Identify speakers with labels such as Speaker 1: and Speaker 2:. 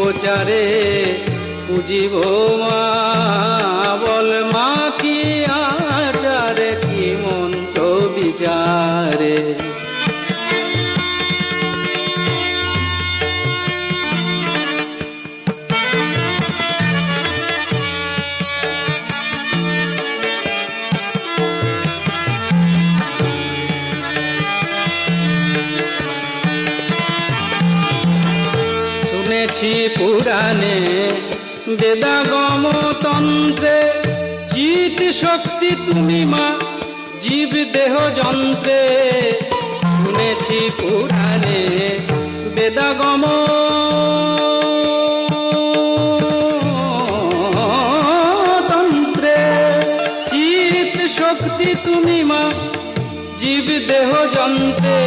Speaker 1: প্রচারে পুজিব মা, বল মা কি আচারে কি মন্ত্র বিচারে। শুনেছি পুরাণে বেদাগম তন্ত্রে, চিৎ শক্তি তুমি মা জীব দেহ যন্ত্রে। শুনেছি পুরাণে বেদাগম তন্ত্রে, চিৎ শক্তি তুমি মা জীব দেহ যন্ত্রে।